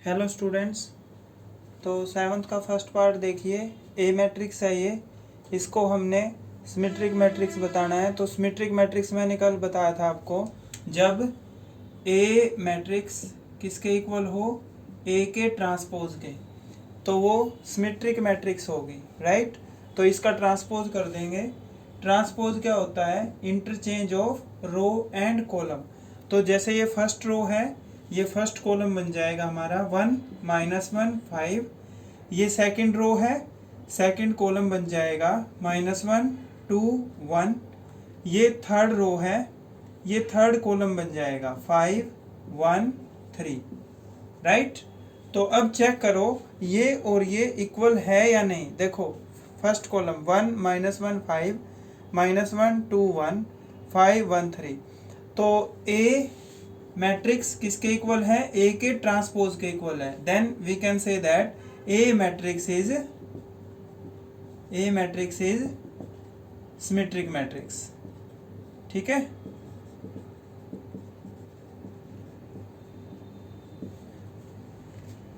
Hello students. तो seventh का first part देखिए। ए मैट्रिक्स है ये, इसको हमने सिमेट्रिक मैट्रिक्स बताना है। तो सिमेट्रिक मैट्रिक्स मैंने कल बताया था आपको, जब ए मैट्रिक्स किसके इक्वल हो, ए के ट्रांसपोज के, तो वो सिमेट्रिक मैट्रिक्स होगी, राइट। तो इसका ट्रांसपोज कर देंगे। ट्रांसपोज क्या होता है? Interchange of row and column. तो जैसे ये फर्स्ट रो है, ये फर्स्ट कॉलम बन जाएगा हमारा 1 -1 5। ये सेकंड रो है, सेकंड कॉलम बन जाएगा -1 2 1। ये थर्ड रो है, ये थर्ड कॉलम बन जाएगा 5 1 3, राइट। तो अब चेक करो ये और ये इक्वल है या नहीं। देखो फर्स्ट कॉलम 1 -1 5 -1 2 1 5 1 3। तो ए मैट्रिक्स किसके इक्वल है? ए के ट्रांसपोज के इक्वल है। Then we can say that a matrix is symmetric matrix. ठीक है।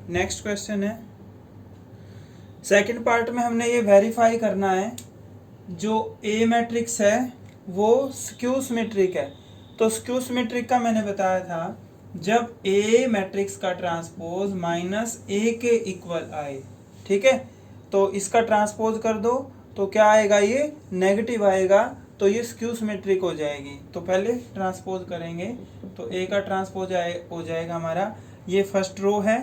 नेक्स्ट क्वेश्चन है, सेकंड पार्ट में हमने ये वेरीफाई करना है जो ए मैट्रिक्स है वो स्क्यू सिमेट्रिक है। तो स्क्यू सिमेट्रिक का मैंने बताया था जब ए मैट्रिक्स का ट्रांसपोज -a के इक्वल आए। ठीक है। तो इसका ट्रांसपोज कर दो तो क्या आएगा? ये नेगेटिव आएगा, तो ये स्क्यू सिमेट्रिक हो जाएगी। तो पहले ट्रांसपोज करेंगे तो ए का ट्रांसपोज हो जाएगा हमारा, ये फर्स्ट रो है,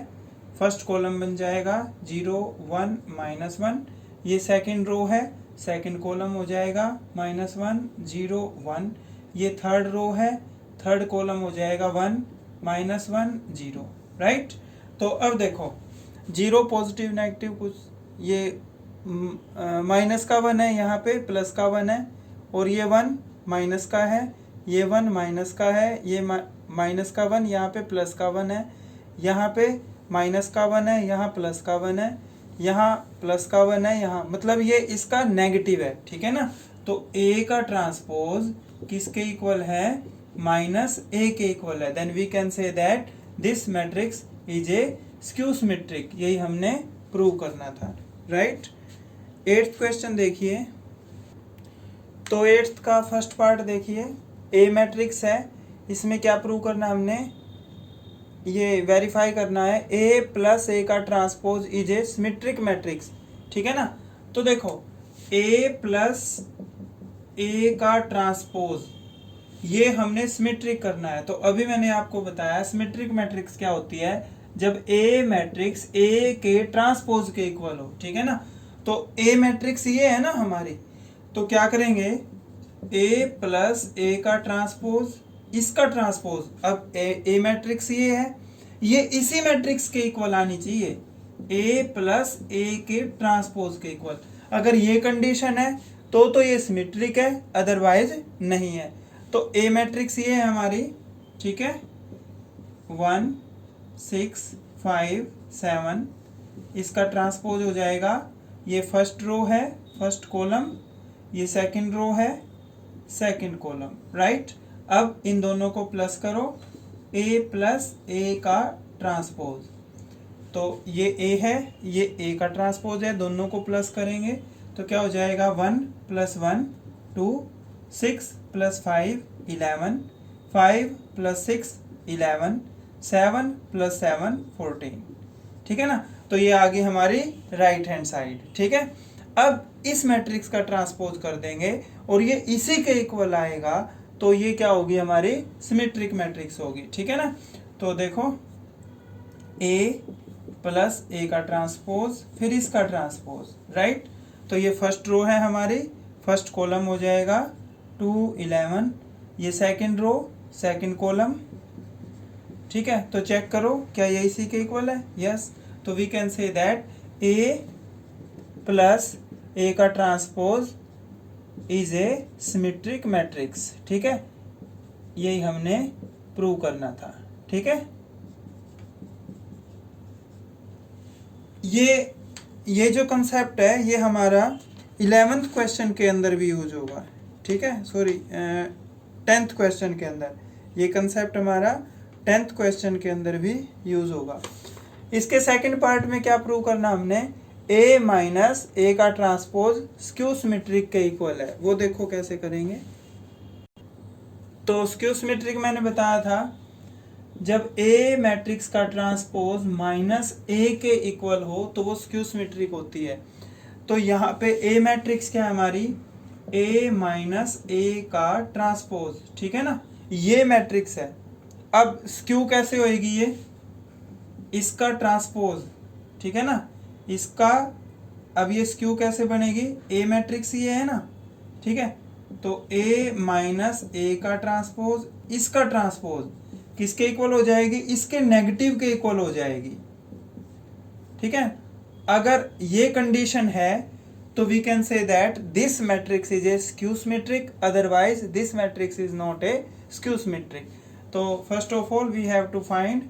फर्स्ट कॉलम बन जाएगा 0 1 -1। ये सेकंड रो है, सेकंड कॉलम हो जाएगा -1 0 1। ये थर्ड रो है, थर्ड कॉलम हो जाएगा 1 -1 0, राइट। तो अब देखो 0 पॉजिटिव नेगेटिव कुछ, ये माइनस का 1 है, यहाँ पे प्लस का 1 है, और ये 1 माइनस का है, ये 1 माइनस का है, ये माइनस का 1, यहाँ पे प्लस का 1 है, यहाँ पे माइनस का 1 है, यहाँ प्लस का 1 है, यहाँ प्लस का 1 है, यहाँ मतलब ये इसका नेगेटिव है। ठीक है ना। तो ए का ट्रांसपोज किसके इक्वल है? -a के इक्वल है। Then we can say that this matrix is a skew symmetric. यही हमने प्रूव करना था, राइट। 8th क्वेश्चन देखिए। तो 8th का फर्स्ट पार्ट देखिए। ए मैट्रिक्स है, इसमें क्या प्रूव करना है हमने? ये वेरीफाई करना है ए प्लस ए का transpose is a symmetric matrix. ठीक है ना। तो देखो ए प्लस ए का ट्रांसपोज ये हमने सिमेट्रिक करना है। तो अभी मैंने आपको बताया सिमेट्रिक मैट्रिक्स क्या होती है, जब ए मैट्रिक्स ए के ट्रांसपोज के इक्वल हो। ठीक है ना। तो ए मैट्रिक्स ये है ना हमारी, तो क्या करेंगे? ए प्लस ए का ट्रांसपोज, इसका ट्रांसपोज, अब ए मैट्रिक्स ये है, ये इसी मैट्रिक्स के इक्वल आनी चाहिए, ए प्लस ए के ट्रांसपोज के इक्वल। अगर ये कंडीशन है तो ये सिमेट्रिक है, अदरवाइज नहीं है। तो ए मैट्रिक्स ये है हमारी, ठीक है, 1 6 5 7। इसका ट्रांसपोज हो जाएगा, ये फर्स्ट रो है, फर्स्ट कॉलम, ये सेकंड रो है, सेकंड कॉलम, राइट। अब इन दोनों को प्लस करो, ए प्लस ए का ट्रांसपोज। तो ये ए है, ये ए का ट्रांसपोज है, दोनों को प्लस करेंगे तो क्या हो जाएगा? 1 + 1 2, 6 + 5 11, 5 + 6 11, 7 + 7 14। ठीक है ना। तो ये आ गई हमारी राइट हैंड साइड। ठीक है। अब इस मैट्रिक्स का ट्रांसपोज कर देंगे और ये इसी के इक्वल आएगा, तो ये क्या होगी? हमारी सिमेट्रिक मैट्रिक्स होगी। ठीक है ना। तो देखो ए प्लस ए का ट्रांसपोज, फिर इसका ट्रांसपोज, राइट। तो ये फर्स्ट रो है हमारी, फर्स्ट कॉलम हो जाएगा 2 11, ये सेकंड रो, सेकंड कॉलम। ठीक है। तो चेक करो क्या ये इसी के इक्वल है? यस। तो we can say that A plus A का transpose is a symmetric matrix. ठीक है। यही हमने प्रूव करना था। ठीक है। ये जो कंसेप्ट है ये हमारा 11th क्वेश्चन के अंदर भी यूज होगा। ठीक है, सॉरी 10th क्वेश्चन के अंदर ये कंसेप्ट हमारा 10th क्वेश्चन के अंदर भी यूज होगा। इसके सेकंड पार्ट में क्या प्रूव करना हमने, ए माइनस ए का ट्रांसपोज स्क्यू सिमेट्रिक के इक्वल है। वो देखो कैसे करेंगे। तो स्क्यू सिमेट्रिक मैंने बताया था जब ए मैट्रिक्स का ट्रांसपोज माइनस ए के इक्वल हो तो वो स्क्यू सिमेट्रिक होती है। तो यहाँ पे ए मैट्रिक्स क्या है हमारी, ए माइनस ए का ट्रांसपोज, ठीक है ना, ये मैट्रिक्स है। अब स्क्यू कैसे होएगी, ये इसका ट्रांसपोज, ठीक है ना, इसका, अब ये स्क्यू कैसे बनेगी, ए मैट्रिक्स ये है ना, ठीक है। तो ए माइनस ए का ट्रांसपोज इसका ट्रांसपोज किसके इक्वल हो जाएगी, इसके नेगेटिव के इक्वल हो जाएगी, ठीक है। अगर ये कंडीशन है तो we can say that this matrix is a skew symmetric, otherwise this matrix is not a skew symmetric. तो first of all we have to find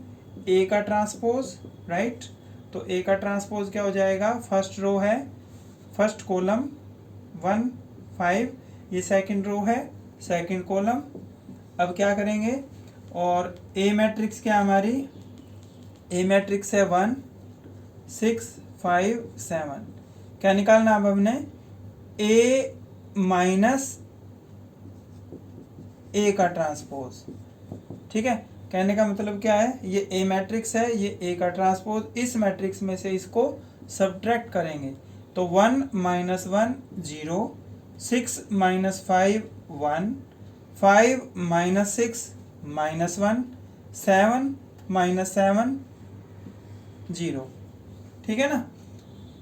A का ट्रांसपोज, राइट। तो ए का ट्रांसपोज क्या हो जाएगा, फर्स्ट रो है, first column 1 5, ये second row है, सेकंड कॉलम। अब क्या करेंगे, और ए मैट्रिक्स क्या हमारी, ए मैट्रिक्स है 1 6 5 7। क्या निकालना अब हमने, ए माइनस ए का ट्रांसपोज, ठीक है। कहने का मतलब क्या है, ये ए मैट्रिक्स है, ये ए का ट्रांसपोज, इस मैट्रिक्स में से इसको सब्ट्रैक्ट करेंगे। तो 1 minus 1 0, 6 minus 5 1, 5 minus 6 minus 1, 7 minus 7 0, ठीक है ना।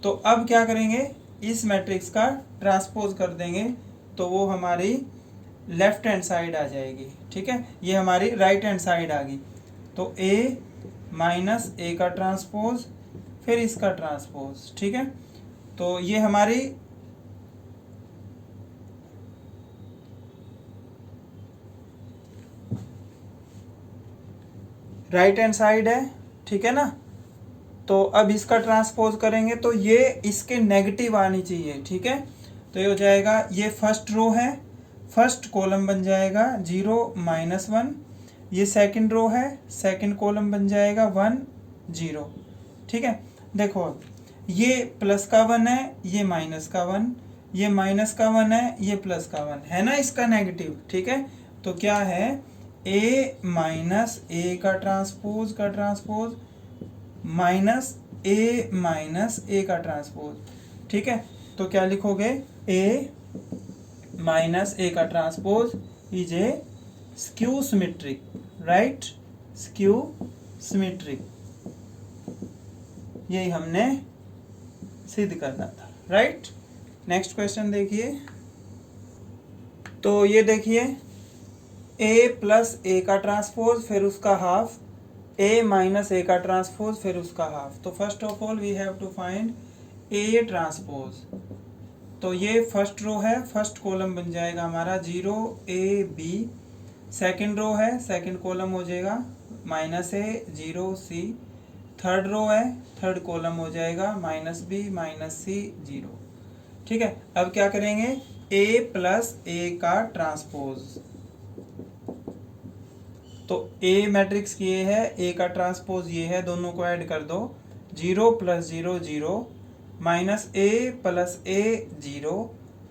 तो अब क्या करेंगे, इस मैट्रिक्स का ट्रांसपोज कर देंगे तो वो हमारी लेफ्ट हैंड साइड आ जाएगी, ठीक है। ये हमारी राइट हैंड साइड आ गई। तो ए माइनस ए का ट्रांसपोज फिर इसका ट्रांसपोज, ठीक है। तो ये हमारी राइट हैंड साइड है, ठीक है ना। तो अब इसका ट्रांसपोज करेंगे तो ये इसके नेगेटिव आनी चाहिए, ठीक है। तो ये हो जाएगा, ये फर्स्ट रो है, फर्स्ट कॉलम बन जाएगा 0 माइनस 1, ये सेकंड रो है, सेकंड कॉलम बन जाएगा 1 0, ठीक है। देखो अब ये प्लस का 1 है, ये माइनस का 1, ये माइनस का 1 है, ये प्लस का 1 है ना, इसका नेगेटिव, ठीक है। तो क्या है, ए माइनस ए का ट्रांसपोज माइनस ए का ट्रांसपोज, ठीक है। तो क्या लिखोगे, ए माइनस ए का transpose is a skew symmetric, right, skew symmetric. यही हमने सिद्ध करना था, राइट। नेक्स्ट क्वेश्चन देखिए। तो ये देखिए, ए प्लस ए का ट्रांसपोज फिर उसका हाफ, ए माइनस ए का ट्रांसपोज फिर उसका हाफ। तो first of all we have to find a transpose. तो ये फर्स्ट रो है, फर्स्ट कॉलम बन जाएगा हमारा 0 ए बी, सेकंड रो है, सेकंड कॉलम हो जाएगा माइनस ए 0 सी, थर्ड रो है, थर्ड कॉलम हो जाएगा माइनस बी माइनस सी 0, ठीक है। अब क्या करेंगे, ए प्लस ए का ट्रांसपोज। तो ए मैट्रिक्स ये है, ए का ट्रांसपोज ये है, दोनों को ऐड कर दो, 0 plus 0 0, minus A plus A 0,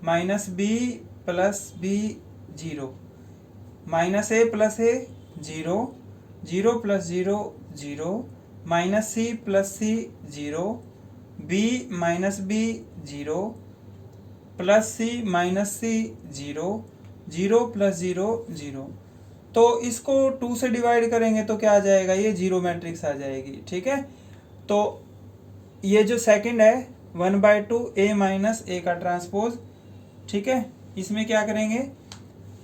minus B plus B 0, minus A plus A 0, 0 plus 0 0, minus C plus C 0, B minus B 0, plus C minus C 0, 0 plus 0 0। तो इसको 2 से डिवाइड करेंगे तो क्या आ जाएगा, ये 0 मैट्रिक्स आ जाएगी, ठीक है। तो ये जो सेकंड है 1/2 ए माइनस ए का ट्रांसपोज, ठीक है। इसमें क्या करेंगे,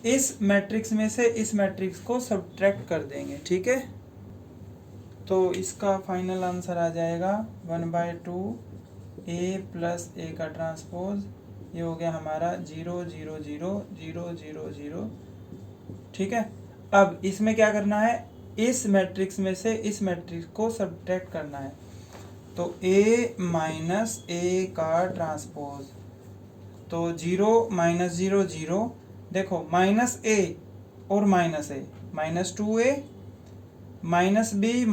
इस मैट्रिक्स में से इस मैट्रिक्स को सब्ट्रैक्ट कर देंगे, ठीक है। तो इसका फाइनल आंसर आ जाएगा 1/2 ए प्लस ए का ट्रांसपोज, ये हो गया हमारा 0 0 0 0 0 0, ठीक है। अब इसमें क्या करना है, इस मैट्रिक्स में से इस मैट्रिक्स को सब्ट्रैक्ट करना है। तो ए माइनस ए का ट्रांसपोज, तो 0 माइनस 0 0, देखो माइनस ए और माइनस ए, -2a, -b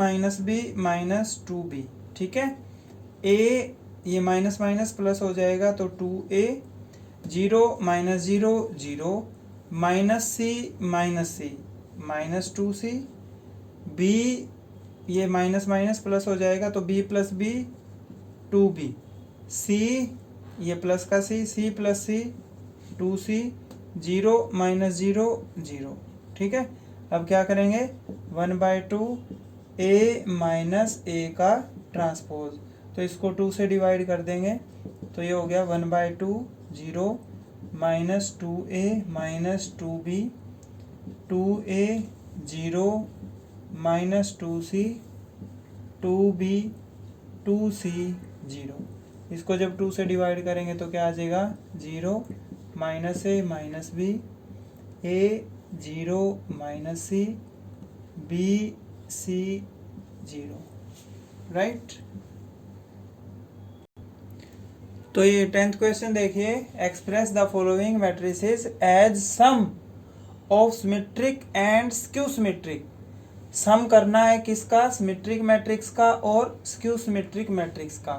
माइनस 2b, ठीक है। ए ये माइनस माइनस प्लस हो जाएगा तो 2a, 0 माइनस 0 0, माइनस सी माइनस 2c, b ये माइनस माइनस प्लस हो जाएगा तो b plus b 2b, c ये प्लस का c plus c 2c, 0 minus 0 0, ठीक है। अब क्या करेंगे 1/2 a माइनस a का ट्रांसपोज, तो इसको 2 से डिवाइड कर देंगे तो ये हो गया 1/2 0 minus 2a minus 2b, 2a 0 minus 2c 2b 2c 0। इसको जब 2 से डिवाइड करेंगे तो क्या आ जाएगा 0 minus a minus b, a 0 minus c, b c 0, right. तो ये 10th क्वेश्चन देखिए, express the following matrices as sum of symmetric and skew symmetric. Sum करना है किसका, सिमेट्रिक मैट्रिक्स का और स्क्यू सिमेट्रिक मैट्रिक्स का।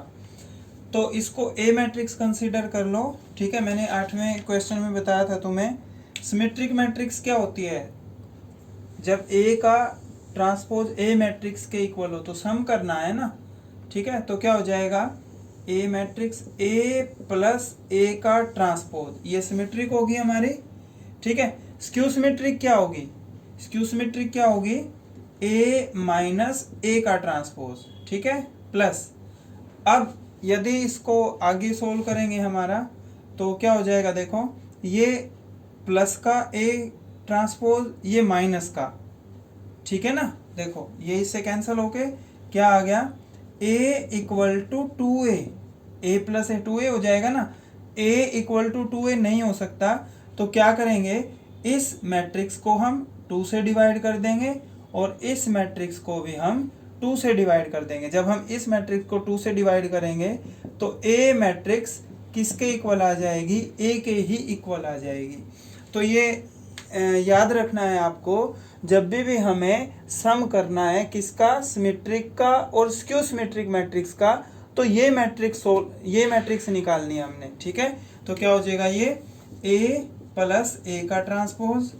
तो इसको ए मैट्रिक्स कंसीडर कर लो, ठीक है। मैंने 8वें क्वेश्चन में बताया था तुम्हें सिमेट्रिक मैट्रिक्स क्या होती है, जब ए का ट्रांसपोज ए मैट्रिक्स के इक्वल हो तो सम करना है ना, ठीक है। तो क्या हो जाएगा ए मैट्रिक्स ए प्लस ए का ट्रांसपोज, ये सिमेट्रिक होगी हमारी, ठीक है। स्क्यू सिमेट्रिक क्या होगी, स्क्यू सिमेट्रिक क्या होगी ए माइनस ए का ट्रांसपोज, ठीक है, प्लस। अब यदि इसको आगे सोल्व करेंगे हमारा तो क्या हो जाएगा, देखो ये प्लस का ए ट्रांसपोज, ये माइनस का, ठीक है ना। देखो ये इससे कैंसिल होके क्या आ गया a equal to 2a, a plus a 2a हो जाएगा ना। a इक्वल टू 2a नहीं हो सकता तो क्या करेंगे, इस मैट्रिक्स को हम 2 से डिवाइड कर देंगे और इस मैट्रिक्स को भी हम 2 से डिवाइड कर देंगे। जब हम इस मैट्रिक्स को 2 से डिवाइड करेंगे तो a मैट्रिक्स किसके इक्वल आ जाएगी, a के ही इक्वल आ जाएगी। तो ये याद रखना है आपको, जब भी हमें सम करना है किसका, सिमेट्रिक का और स्क्यू सिमेट्रिक मैट्रिक्स का, तो ये मैट्रिक्स निकालनी है हमने, ठीक है। तो क्या हो जाएगा, ये a प्लस ए का ट्रांसपोज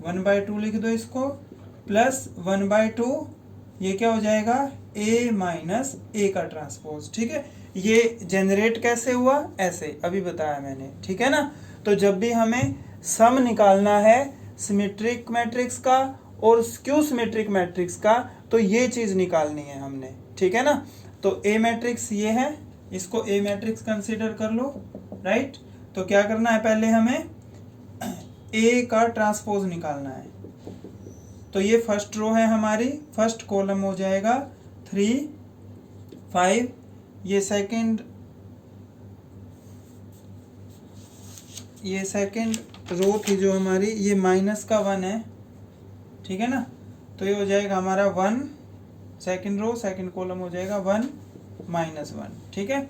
1/2 लिख दो इसको, प्लस 1/2 ये क्या हो जाएगा a माइनस ए का ट्रांसपोज, ठीक है। ये जनरेट कैसे हुआ, ऐसे अभी बताया मैंने, ठीक है ना। तो जब भी हमें सम निकालना है सिमेट्रिक मैट्रिक्स का और स्क्यू सिमेट्रिक मैट्रिक्स का तो ये चीज़ निकालनी है हमने, ठीक है ना। तो ए मैट्रिक्स ये है, इसको ए मैट्रिक्स कंसीडर कर लो, राइट। तो क्या करना है, पहले हमें ए का ट्रांसपोज निकालना है। तो ये फर्स्ट रो है हमारी, फर्स्ट कॉलम हो जाएगा 3 5, ये सेकंड रो थी जो हमारी, ये माइनस का 1 है, ठीक है ना। तो ये हो जाएगा हमारा 1, सेकंड रो सेकंड कॉलम हो जाएगा 1 माइनस 1, ठीक है।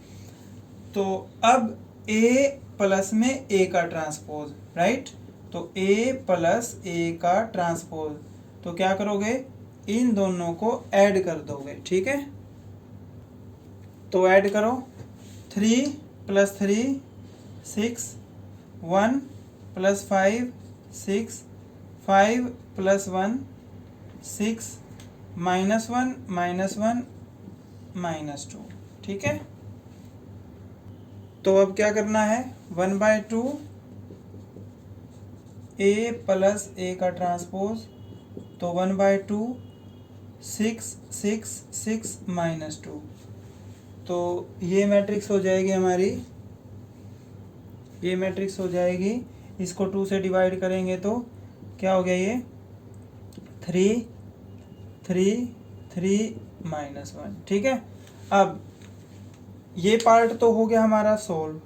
तो अब a प्लस में a का ट्रांसपोज, राइट। तो a प्लस a का ट्रांसपोज, तो क्या करोगे, इन दोनों को ऐड कर दोगे, ठीक है। तो ऐड करो 3 plus 3 6, 1 plus 5 6, 5 plus 1 6, minus 1 minus 2, ठीक है। तो अब क्या करना है, 1/2 a प्लस a का ट्रांसपोज, तो 1/2 6 6 6 माइनस 2, तो ये मैट्रिक्स हो जाएगी हमारी, ये मैट्रिक्स हो जाएगी। इसको 2 से डिवाइड करेंगे तो क्या हो गया, ये 3 3 3 माइनस 1, ठीक है। अब ये पार्ट तो हो गया हमारा सोल्व।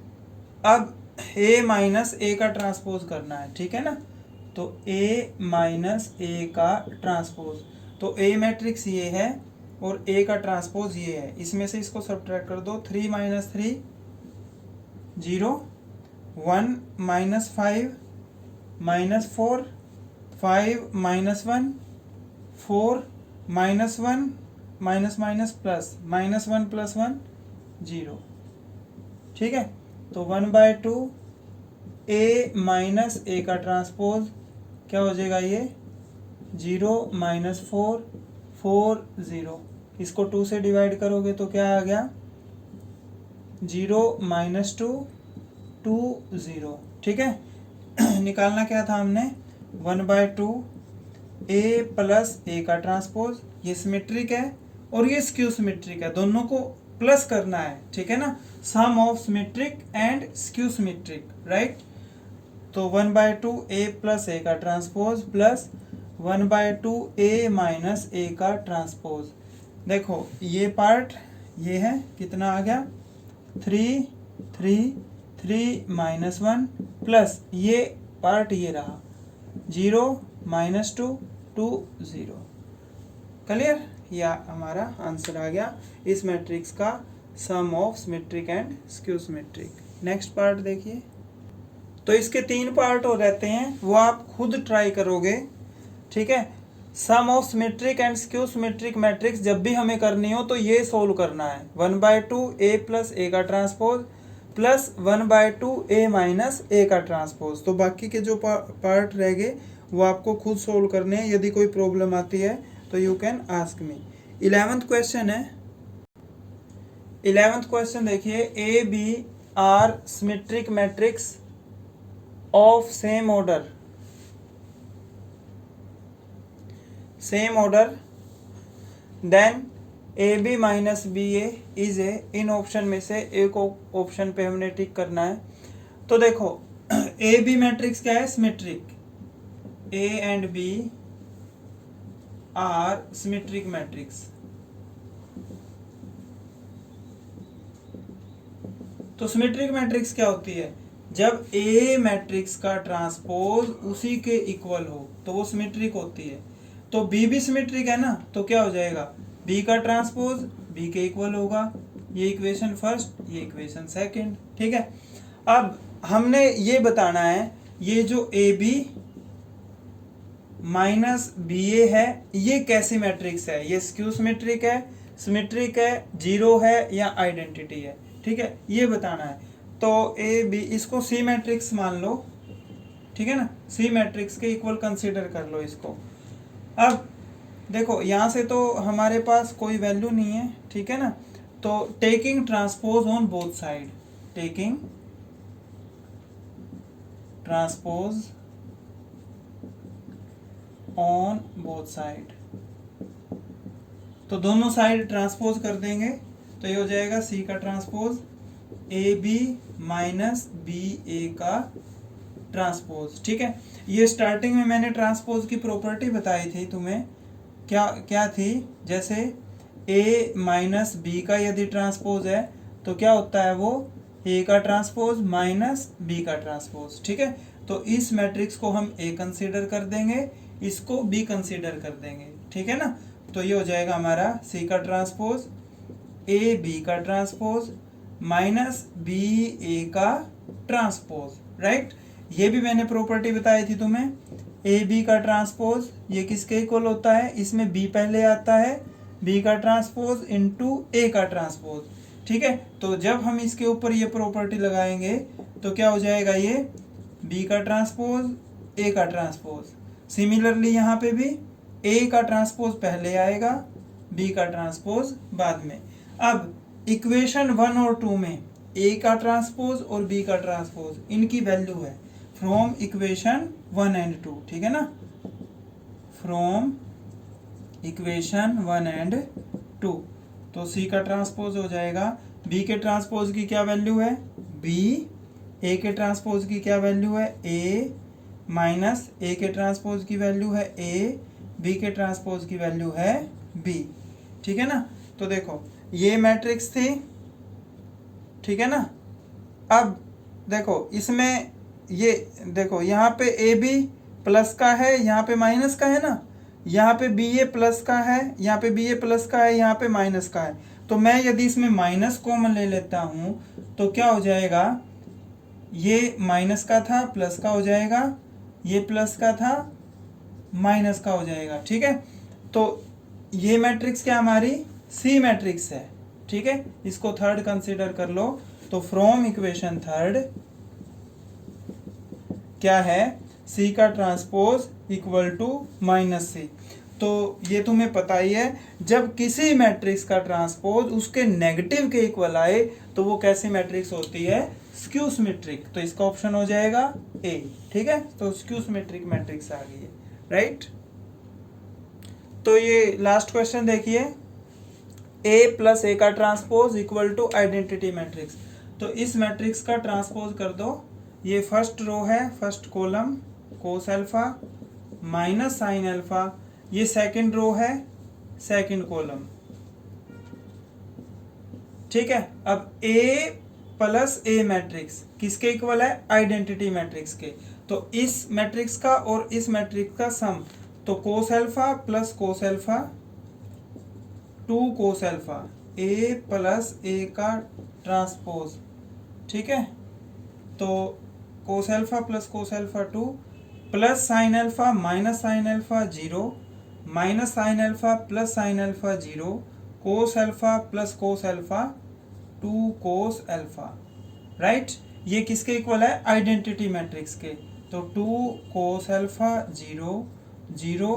अब a माइनस ए का ट्रांसपोज करना है, ठीक है ना। तो a माइनस ए का ट्रांसपोज, तो a मैट्रिक्स ये है और a का ट्रांसपोज ये है, इसमें से इसको सब्ट्रैक्ट कर दो। 3 minus 3 0, 1 minus 5 minus 4, 5 minus 1 4 minus 1 minus minus plus, -1 + 1 0, ठीक है। तो 1/2 A माइनस A का ट्रांसपोज क्या हो जाएगा ये 0 -4 4 0, इसको 2 से डिवाइड करोगे तो क्या आ गया 0 -2 2 0, ठीक है। निकालना क्या था हमने 1/2 A + A का ट्रांसपोज, ये सिमेट्रिक है और ये स्क्यू सिमेट्रिक है, दोनों को प्लस करना है, ठीक है ना, sum of symmetric and skew symmetric, right. तो 1/2 A + A का ट्रांसपोज प्लस 1/2 A - A का ट्रांसपोज। देखो ये पार्ट ये है, कितना आ गया 3 3 3 -1 प्लस ये पार्ट ये रहा 0 -2 2 0, क्लियर। या हमारा आंसर आ गया इस मैट्रिक्स का sum of symmetric and skew symmetric. Next part देखिए। तो इसके 3 पार्ट हो रहते हैं, वो आप खुद ट्राई करोगे, ठीक है। Sum of symmetric and skew symmetric matrix जब भी हमें करनी हो तो ये सोल्व करना है 1/2 A + A का ट्रांसपोज प्लस 1/2 A - A का ट्रांसपोज। तो बाकी के जो पार्ट रह गए वो आपको खुद सोल्व करने हैं। यदि कोई प्रॉब्लम आती है तो you can ask me. 11th question है। 11th क्वेश्चन देखिए, A B are symmetric matrix of same order then AB - BA is a, इन ऑप्शन में से एक ऑप्शन पे हमने टिक करना है। तो देखो AB मैट्रिक्स क्या है symmetric, A and B are symmetric matrix. तो सिमेट्रिक मैट्रिक्स क्या होती है, जब A मैट्रिक्स का ट्रांसपोज उसी के इक्वल हो तो वो सिमेट्रिक होती है। तो B भी सिमेट्रिक है ना, तो क्या हो जाएगा B का ट्रांसपोज B के इक्वल होगा। ये इक्वेशन फर्स्ट, ये इक्वेशन सेकंड, ठीक है। अब हमने ये बताना है ये जो AB - BA है ये कैसी मैट्रिक्स है, ये स्क्यू सिमेट्रिक है, सिमेट्रिक है, जीरो है या आइडेंटिटी है, ठीक है, ये बताना है। तो AB इसको C मैट्रिक्स मान लो, ठीक है ना, C मैट्रिक्स के इक्वल कंसीडर कर लो इसको। अब देखो यहाँ से तो हमारे पास कोई वैल्यू नहीं है, ठीक है ना, तो taking transpose on both side, taking transpose on both side, तो दोनों साइड ट्रांसपोज कर देंगे तो ये हो जाएगा C का ट्रांसपोज AB - BA का ट्रांसपोज, ठीक है। ये स्टार्टिंग में मैंने ट्रांसपोज की प्रॉपर्टी बताई थी तुम्हें, क्या थी, जैसे A - B का यदि ट्रांसपोज है तो क्या होता है वो A का ट्रांसपोज - B का ट्रांसपोज, ठीक है। तो इस मैट्रिक्स को हम A कंसीडर कर देंगे, इसको B कंसीडर कर देंगे, ठीक है ना। तो ये हो जाएगा हमारा C का ट्रांसपोज A B का ट्रांसपोज -BA का ट्रांसपोज, राइट। ये भी मैंने प्रॉपर्टी बताई थी तुम्हें, AB का ट्रांसपोज ये किसके इक्वल होता है, इसमें B पहले आता है, B का ट्रांसपोज इनटू A का ट्रांसपोज, ठीक है। तो जब हम इसके ऊपर ये प्रॉपर्टी लगाएंगे तो क्या हो जाएगा ये B का ट्रांसपोज A का ट्रांसपोज। सिमिलरली यहाँ पे भी A का ट्रांसपोज पहले आएगा, B का ट्रांसपोज बाद में। अब इक्वेशन 1 और 2 में A का ट्रांसपोज और B का ट्रांसपोज इनकी वैल्यू है फ्रॉम इक्वेशन 1 एंड 2, ठीक है ना, फ्रॉम इक्वेशन 1 एंड 2। तो C का ट्रांसपोज हो जाएगा, B के ट्रांसपोज की क्या वैल्यू है B, A के ट्रांसपोज की क्या वैल्यू है A माइनस A के ट्रांसपोज की वैल्यू है A, B के ट्रांसपोज की वैल्यू है B, ठीक है ना। तो देखो ये मैट्रिक्स थी, ठीक है ना। अब देखो इसमें ये देखो यहाँ पे AB प्लस का है, यहाँ पे माइनस का है ना, यहाँ पे BA प्लस का है, यहाँ पे BA प्लस का है, यहाँ पे माइनस का है। तो मैं यदि इसमें माइनस कॉमन ले लेता हूँ तो क्या हो जाएगा, ये माइनस का था प्लस का हो जाएगा, ये प्लस का था माइनस का हो जाएगा, ठीक है। तो ये मैट्रिक्स क्या हमारी सी मैट्रिक्स है, ठीक है, इसको थर्ड कंसीडर कर लो। तो फ्रॉम इक्वेशन थर्ड क्या है, सी का ट्रांसपोज इक्वल टू माइनस सी। तो ये तुम्हें पता ही है, जब किसी मैट्रिक्स का ट्रांसपोज उसके नेगेटिव के इक्वल आए तो वो कैसी मैट्रिक्स होती है, स्क्यू सिमेट्रिक। तो इसका ऑप्शन हो जाएगा ए, ठीक है। तो स्क्यू सिमेट्रिक मैट्रिक्स आ गई है, राइट। तो ये लास्ट क्वेश्चन देखिए, ए प्लस ए का transpose equal to identity matrix. तो इस मैट्रिक्स का ट्रांसपोज कर दो, ये फर्स्ट रो है, first column cos alpha minus sine alpha, ये सेकंड रो है, सेकंड कॉलम, ठीक है। अब ए प्लस ए मैट्रिक्स किसके इक्वल है, आइडेंटिटी मैट्रिक्स के। तो इस मैट्रिक्स का और इस मैट्रिक्स का सम, तो cos alpha plus cos alpha 2 cos alpha, A plus A का ट्रांसपोज, ठीक है। तो cos alpha plus cos alpha 2 plus sine alpha minus sine alpha 0 minus sine alpha plus sine alpha 0 cos alpha plus cos alpha 2 cos alpha, right. ये किसके इक्वल है, identity matrix के। तो 2 कोस अल्फा 0 0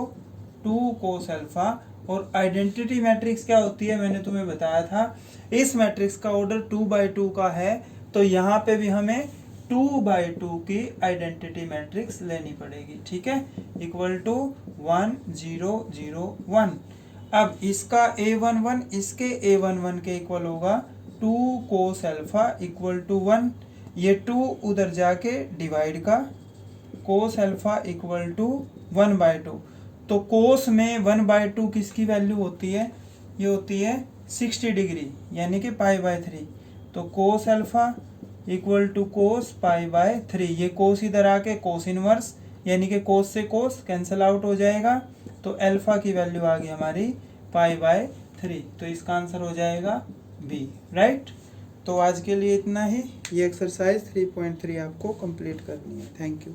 2 कोस अल्फा। और identity matrix क्या होती है, मैंने तुम्हें बताया था, इस मैट्रिक्स का ऑर्डर 2/2 का है, तो यहाँ पे भी हमें 2/2 की आइडेंटिटी मैट्रिक्स लेनी पड़ेगी, ठीक है, इक्वल टू 1 0 0 1। अब इसका a11 इसके a11 के इक्वल होगा 2 कोस अल्फा इक्वल टू 1, ये 2 उधर जाके डिवाइड का, कोस अल्फा इक्वल टू 1/2। तो कोस में 1/2 किसकी वैल्यू होती है, ये होती है 60 डिग्री, यानी कि π/3। तो कोस अल्फा इक्वल टू कोस π/3, ये कोस इधर आके कोस इनवर्स, यानी कि कोस से कोस कैंसिल आउट हो जाएगा। तो अल्फा की वैल्यू आ गई हमारी π/3। तो इसका आंसर हो जाएगा बी, राइट। तो आज के लिए इतना ही, ये एक्सरसाइज 3.3 आपको कंप्लीट करनी है। Thank you.